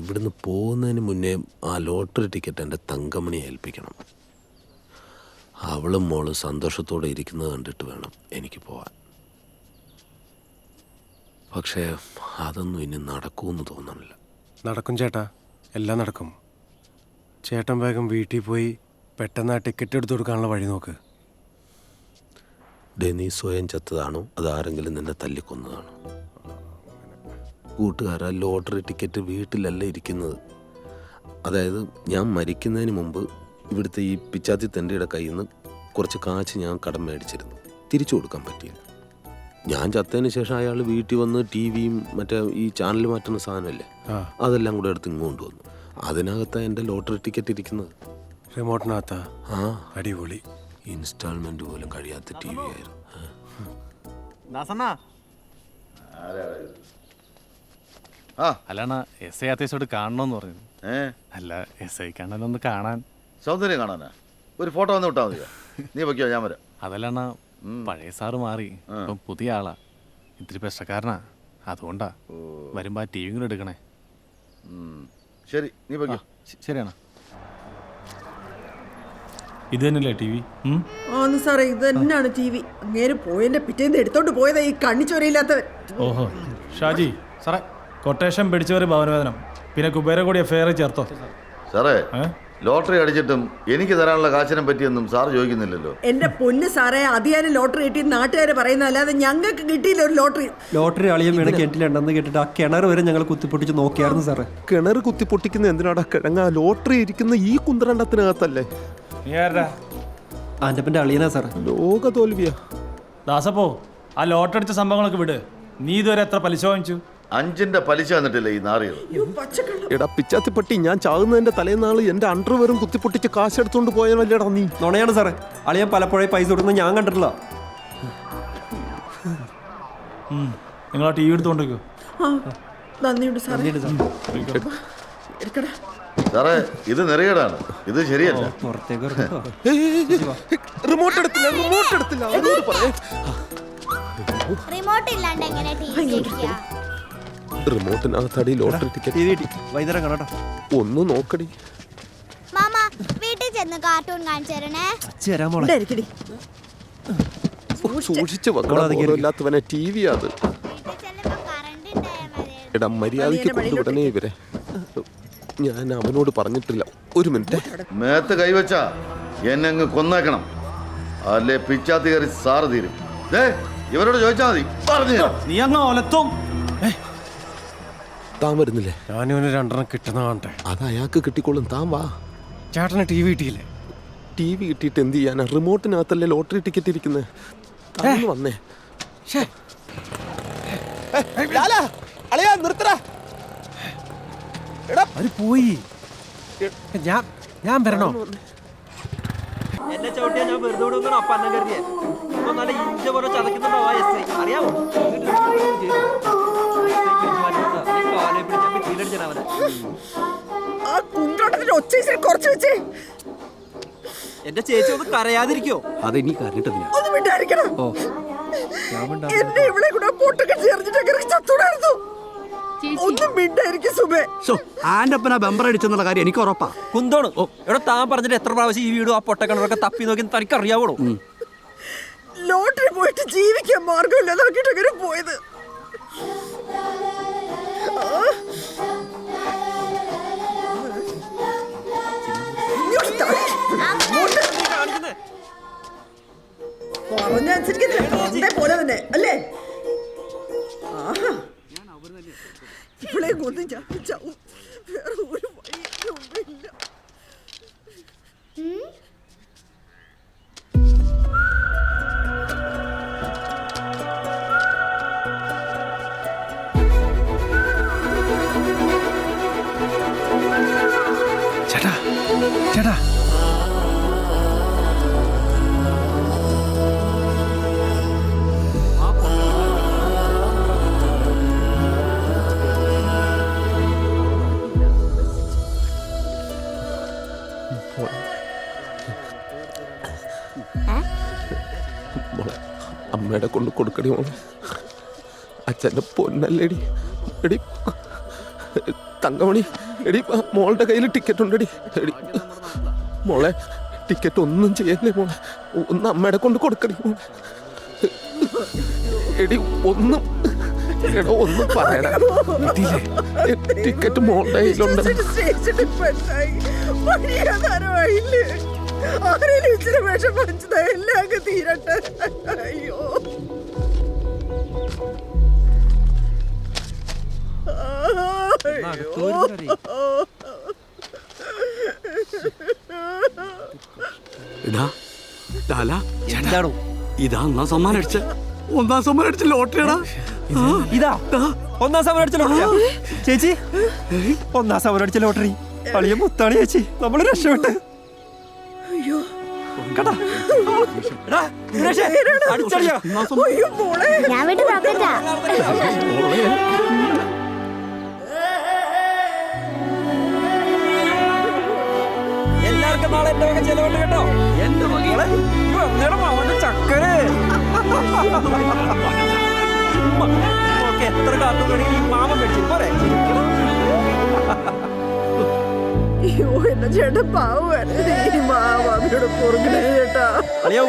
ഇവിടുന്ന് പോകുന്നതിന് മുന്നേ ആ ലോട്ടറി ടിക്കറ്റ് എൻ്റെ തങ്കമണിയെ ഏൽപ്പിക്കണം. അവളും മോളും സന്തോഷത്തോടെ ഇരിക്കുന്നത് കണ്ടിട്ട് വേണം എനിക്ക് പോവാൻ. പക്ഷേ അതൊന്നും ഇനി നടക്കുമെന്ന് തോന്നണില്ല. നടക്കും ചേട്ടാ, എല്ലാം നടക്കും. ചേട്ടൻ വേഗം വീട്ടിൽ പോയി പെട്ടെന്ന് ആ ടിക്കറ്റ് എടുത്തു കൊടുക്കാനുള്ള വഴി നോക്ക്. നീ സ്വയം ചത്തതാണോ അതാരെങ്കിലും നിന്നെ തല്ലിക്കൊന്നതാണോ? കൂട്ടുകാരാ, ലോട്ടറി ടിക്കറ്റ് വീട്ടിലല്ല ഇരിക്കുന്നത്. അതായത് ഞാൻ മരിക്കുന്നതിന് മുമ്പ് ഇവിടുത്തെ ഈ പിച്ചാത്തി തെണ്ടിയുടെ കയ്യിൽ നിന്ന് കുറച്ച് കാശ് ഞാൻ കടം മേടിച്ചിരുന്നു. തിരിച്ചു കൊടുക്കാൻ പറ്റിയില്ല. ഞാൻ ചത്തതിന് ശേഷം അയാൾ വീട്ടിൽ വന്ന് ടി വിയും മറ്റേ ഈ ചാനൽ മാറ്റുന്ന സാധനമല്ലേ, അതെല്ലാം കൂടെ എടുത്ത് ഇങ്ങോട്ട് വന്നു. അതിനകത്താണ് എൻ്റെ ലോട്ടറി ടിക്കറ്റ് ഇരിക്കുന്നത്. റിമോട്ടിനകത്താ? ആ, അടിപൊളി. ഇൻസ്റ്റാൾമെന്റ് പോലും കഴിയാത്ത ടി വി ആയിരുന്നു. അല്ലാണ എസ് ഐ അത്യാവശ്യമായിട്ട് കാണണമെന്ന് പറഞ്ഞു. അല്ല, എസ് ഐ കണ്ണനൊന്ന് കാണാൻ. സൗന്ദര്യം കാണാനാ? ഒരു ഫോട്ടോ വന്ന് വിട്ടാ മതിയോ? നീ വയ്ക്കോ, ഞാൻ വരാം. അതല്ലാണ പഴയ സാറ് മാറി, ഇപ്പം പുതിയ ആളാ, ഇത്തിരി പ്രശ്നക്കാരനാ. അതുകൊണ്ടാ വരുമ്പോ ആ ടി വി കൂടെ എടുക്കണേ. ശരി, നീ വയ്ക്കോ. ശരിയാണ്. ഇത് തന്നെയല്ലേ ടി വി? ആന്ന് സാറേ, ഇത് തന്നെയാണ് ടി വി. അങ്ങേര് പോയതിന്റെ പിറ്റേന്ന് എടുത്തോണ്ട് പോയതാ ഈ കണ്ണിച്ചൊരയില്ലാത്തവൻ. ഓഹോ, ഷാജി സാറേ, കൊട്ടേഷൻ പിടിച്ചവര് ഭവനവേദനം, പിന്നെ കുബേര കൂടി എഫ്ഐആർ ചേർത്തോ? സാറേ, ലോട്ടറി അടിച്ചിട്ടും എനിക്ക് തരാനുള്ള കാശിനെ പറ്റിയൊന്നും സാർ ചോദിക്കുന്നില്ലല്ലോ. എന്റെ പൊന്ന് സാറേ, അതിയാനും ലോട്ടറി കിട്ടി നാട്ടുകാര് പറയുന്ന, അല്ലാതെ ഞങ്ങൾക്ക് കിട്ടിയില്ല ഒരു ലോട്ടറി. ലോട്ടറി അളിയും വീണ കിണറ്റിലുണ്ടെന്ന് കേട്ടിട്ട് ആ കിണർ വരെ ഞങ്ങൾ കുത്തിപ്പൊട്ടിച്ച് നോക്കിയായിരുന്നു സാറേ. കിണർ കുത്തിപ്പൊട്ടിക്കുന്ന എന്തിനാടാ കിഴങ്ങ? ലോട്ടറി ഇരിക്കുന്ന ഈ കുന്ത്രണ്ടത്തിനകത്തല്ലേ? ആൻ്റപ്പൻ്റെ അളിയനാ സാറേ. ലോക തോൽവിയാ. ദാസപ്പോ ആ ലോട്ടറി അടിച്ച സംഭവങ്ങളൊക്കെ വിട്. നീ ഇതുവരെ എത്ര പലിശ വാങ്ങിച്ചു? 5ന്റെ പലിശ വന്നിട്ടില്ല ഈ നാറികൾ. എടാ പിച്ചാത്തിപ്പട്ടി, ഞാൻ ചാകുന്നതിന്റെ തലേന്നാള് എന്റെ അണ്ടർവെയറും കുത്തിപ്പൊട്ടിച്ച് കാശെടുത്തോണ്ട് പോയവല്ലേടാ നീ. നുണയാണ് സാറേ, അളിയൻ പലപ്പോഴായി പൈസ കൊടുക്കുന്നത് ഞാൻ കണ്ടിട്ടില്ല. നിങ്ങൾ ആ ടി വി എടുത്തോണ്ടിരിക്കോ? നന്ദിയുണ്ട് സാറേ. എടുക്കടാ സാറേ, ഇത് നെറികേടാണ്, ഇത് ശരിയല്ല. പുറത്തേക്ക് റിമോട്ട് എടുത്തില്ല, റിമോട്ട് എടുത്തില്ല. അവരോട് പറയേ. റിമോട്ട് ഇല്ലാണ്ട് എങ്ങനെ ടിവി വെക്കുക? റിമോട്ടിനകത്തടി ലോട്ടറി ടിക്കറ്റ്. വൈകുന്നേരം കാണാട്ടോ. ഒന്ന് നോക്കടി മാമ. വീട്ടിൽ ചെന്ന് കാർട്ടൂൺ കാണിച്ചു തരണേ. സൂക്ഷിച്ച് വെക്കണമില്ലാത്തവനെ ടി വി അത്. വീട്ടിൽ ചെല്ലുമ്പോ കറണ്ട് ഉണ്ടായാൽ മതി. എടാ മര്യാദയ്ക്ക് കൊണ്ടുവിടണേ ഇവരെ. ഞാൻ അവനോട് പറഞ്ഞിട്ടില്ല. ഒരു മിനിറ്റ്. മേത്ത് കൈവച്ചാ എന്നെ അങ്ങ് കൊന്നേക്കണം, അല്ലേ പിച്ചാത്തി കയറി സാറ് തീരും. ഇവരോട് ചോദിച്ചാ മതി, പറഞ്ഞു. നീ അങ്ങ് ഒലത്തും. താൻ വരുന്നില്ലേ? ഞാനിവന് 2 കിട്ടുന്ന കാണട്ടെ. അത് അയാൾക്ക് കിട്ടിക്കോളും, താൻ വാ. ചേട്ടന് ടി വി കിട്ടിയില്ലേ? ടി വി കിട്ടിയിട്ട് എന്ത് ചെയ്യാനാ? റിമോട്ടിനകത്തല്ലേ ലോട്ടറി ടിക്കറ്റ് ഇരിക്കുന്നത്. വന്നേ. അവര് പോയി. ഞാൻ വരണോ? എന്നെ ചവിട്ടിയാ ഞാൻ വെറുതെ വിടുമെന്നാണ് അപ്പ അന്നം കരുതിയെ. ഇപ്പൊ നല്ല ഇഞ്ച പോലെ ചതക്കുന്നുണ്ടോ ആ എസ് ഐ, അറിയാമോ? എന്റെ ചേച്ചി ഒന്ന് കരയാതിരിക്കോ? അതെനി കരഞ്ഞിട്ടില്ല. ആന്റപ്പനാ ബമ്പർ അടിച്ചെന്നുള്ള കാര്യം എനിക്ക് ഉറപ്പാ. കുന്തോണ് ഇവിടെ താൻ പറഞ്ഞിട്ട് എത്ര പ്രാവശ്യം ഈ വീടും ആ പൊട്ടക്കിണറൊക്കെ തപ്പി നോക്കി തനിക്ക് അറിയാവോ? ലോട്ടറി പോയിട്ട് ജീവിക്കാൻ മാർഗമില്ല നോക്കിട്ട് അങ്ങനെ പോയത്. പറഞ്ഞനുസരിക്കുന്ന പോലെ തന്നെ അല്ലേ? ആഹാ, ഇവളെ കൊന്ന് ചാവും. വേറെ ഒരു വഴിയില്ല. ചേട്ടാ ചേട്ടാ, അമ്മയുടെ കൊണ്ട് കൊടുക്കടി മോളെ. അച്ഛൻ്റെ പൊന്നല്ലേടി. എടി തങ്കമണി, എടി മോളുടെ കയ്യിൽ ടിക്കറ്റ് ഉണ്ടെടി. എടി മോളെ ടിക്കറ്റ് ഒന്നും ചെയ്യല്ലേ മോളെ, ഒന്ന് അമ്മയുടെ കൊണ്ട് കൊടുക്കടി മോളെ. എടി ഒന്നും എടോ ഒന്നും പറയടാ. ടിക്കറ്റ് മോളുടെ കയ്യിലുണ്ട്. സ്റ്റേഷനിൽ പെട്ടായി വഴിയാധാരമായില്ലേ? ആരെയും ഇച്ചിരി വിഷം പറിച്ചത് എല്ലാം അങ്ങ് തീരട്ടെ. അയ്യോ എന്താണോ ഇതാ ഒന്നാം സമ്മാനം അടിച്ച ലോട്ടറിയാടാ. ഇതാ ഒന്നാം സമരം അടിച്ച ലോട്ടറിയാ ചേച്ചി? ഒന്നാം സമരം അടിച്ച ലോട്ടറി അളിയ മുത്താണ് ചേച്ചി. നമ്മള് രക്ഷപ്പെട്ട് അയ്യോ കടാ അടിച്ചടിയാ. അയ്യോ മോളെ ഞാൻ വീട്ടിൽ നോക്കട്ടാ. എല്ലാവർക്കും നാളെ എന്റെ വക ചെലവുണ്ട് കേട്ടോ. എന്റെ മകളെ അവന്റെ ചക്കര് എത്ര കാട്ടുകണെങ്കിൽ മാമൻ മേടിച്ചു പോരെ. അയ്യോ എന്റെ ചേട്ടൻ പാവല്ലേ. ഈ മാമാമിയുടെ പുറകിലേ ചേട്ടാ. അളിയ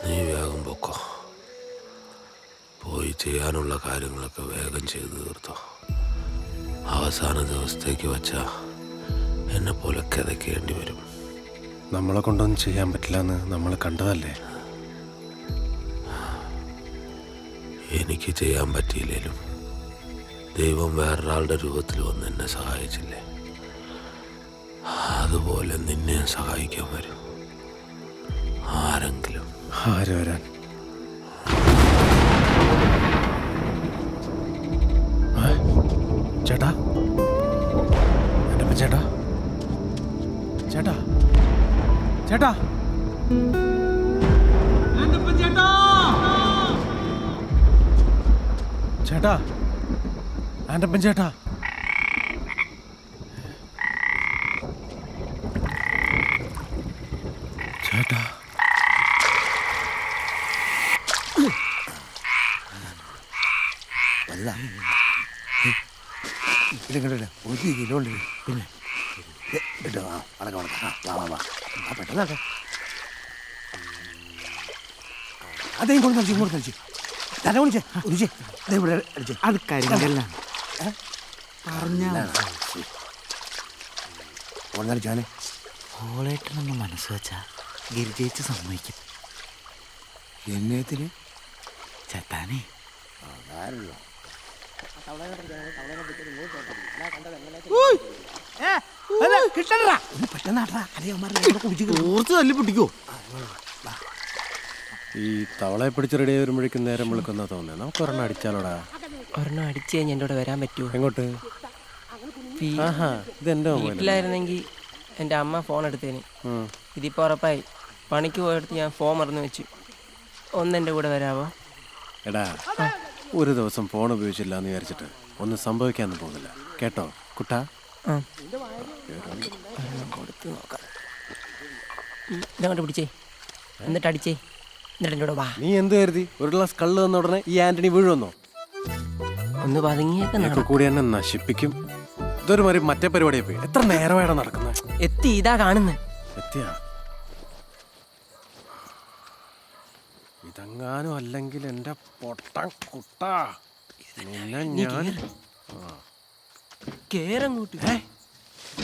നീ വേഗം പൊക്കോ. പോയി ചെയ്യാനുള്ള കാര്യങ്ങളൊക്കെ വേഗം ചെയ്തു തീർത്തോ. അവസാന ദിവസത്തേക്ക് വച്ചാ എന്നെ പോലെ കിതക്കേണ്ടി വരും. നമ്മളെ കൊണ്ടൊന്നും ചെയ്യാൻ പറ്റില്ല എന്ന് നമ്മൾ കണ്ടതല്ലേ. എനിക്ക് ചെയ്യാൻ പറ്റിയില്ലേലും ദൈവം വേറൊരാളുടെ രൂപത്തിൽ വന്ന് എന്നെ സഹായിച്ചില്ലേ, അതുപോലെ നിന്നെ സഹായിക്കാൻ വരും ആരെങ്കിലും. ആര് വരാൻ? ചേട്ടാ എൻ്റെ ചേട്ടാ ചേട്ടാ ചേട്ടാ ചേട്ടാ ആൻ്റപ്പൻ ചേട്ടാ. ചേട്ടാ ഒരു കിലോ ഉണ്ട്. പിന്നെ ഇട്ടോ അടക്കം പെട്ടെന്ന് അതേ കൊണ്ട് കളിച്ചു ഇങ്ങോട്ട് കളിച്ചു തല വിളിച്ചേ ഒരിച്ചേ ഇവിടെ അടിച്ചേ. അത് കരിങ്കല്ല കളിച്ചാനെ ഓളേട്ടനൊന്ന് മനസ്സ് വെച്ചാ ഗിരിജയിച്ച് സമ്മതിക്കും. എന്നത്തിന് ചേട്ടാനേ തല്ലി പൊട്ടിക്കോ. ഈ തവളയെ പിടിച്ച് റെഡി വരുമ്പോഴേക്കും നേരം വിളിക്കുന്ന തോന്നുന്നത്. നമുക്ക് ഒരെണ്ണം അടിച്ചാലോടാ. ഒരെണ്ണം അടിച്ച് കഴിഞ്ഞ് എൻ്റെ കൂടെ വരാൻ പറ്റുമോ? എങ്ങോട്ട്? ആഹാ ഇതെൻ്റെ വീട്ടിലായിരുന്നെങ്കിൽ എൻ്റെ അമ്മ ഫോൺ എടുത്തേന്. ഇതിപ്പോൾ ഉറപ്പായി. പണിക്ക് പോയെടുത്ത് ഞാൻ ഫോൺ മറന്നു വെച്ചു. ഒന്നെൻ്റെ കൂടെ വരാവോ? എടാ ഒരു ദിവസം ഫോൺ ഉപയോഗിച്ചില്ല എന്ന് വിചാരിച്ചിട്ട് ഒന്നും സംഭവിക്കാനൊന്നും പോകുന്നില്ല കേട്ടോ കുട്ടാ. കൊടുത്ത് നോക്കാം. ഇതങ്ങോട്ട് പിടിച്ചേ, എന്നിട്ട് അടിച്ചേ, എന്നിട്ട് എൻ്റെ കൂടെ വാ. നീ എന്ത് കരുതി? ഒരു ഗ്ലാസ് കള്ള് തന്ന ഉടനെ ഈ ആന്റണി വീഴുവന്നോ? ഒന്ന് പതുങ്ങിയൊക്കെ കൂടി എന്നെ നശിപ്പിക്കും. ഇതൊരു മാതിരി മറ്റേ പരിപാടിയെ പോയി. എത്ര നേരമായിട്ടാ നടക്കുന്നത്? എത്തി, ഇതാ കാണുന്നത്. എത്തിയാ ഇതെങ്ങാനും അല്ലെങ്കിൽ എൻ്റെ പൊട്ടൻ കുട്ടാ നിന്നെ ഞാൻ കേറങ്ങോട്ട്.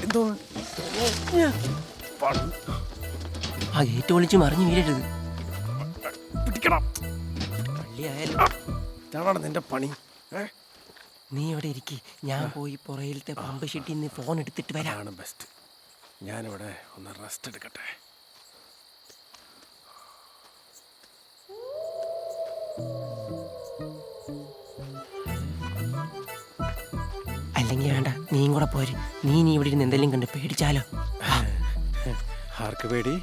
എന്തോ ആ ഗേറ്റ് ഒളിച്ച് മറിഞ്ഞു വീഴരുത്. പിടിക്കണം. പള്ളിയായാലും ഇതാണോ നിന്റെ പണി? നീ ഇവിടെ ഇരിക്കി, ഞാൻ പോയി പുറയിലത്തെ പമ്പ് ഷെട്ടിൽ നിന്ന് ഫോൺ എടുത്തിട്ട് വരാം. ആണ് ബെസ്റ്റ്. ഞാനിവിടെ ഒന്ന് റെസ്റ്റ് എടുക്കട്ടെ. അല്ലെങ്കിൽ വേണ്ട, നീയും കൂടെ പോര്. നീ ഇവിടെ ഇരുന്ന് എന്തെങ്കിലും കണ്ട് പേടിച്ചാലോ. ആർക്ക് പേടി?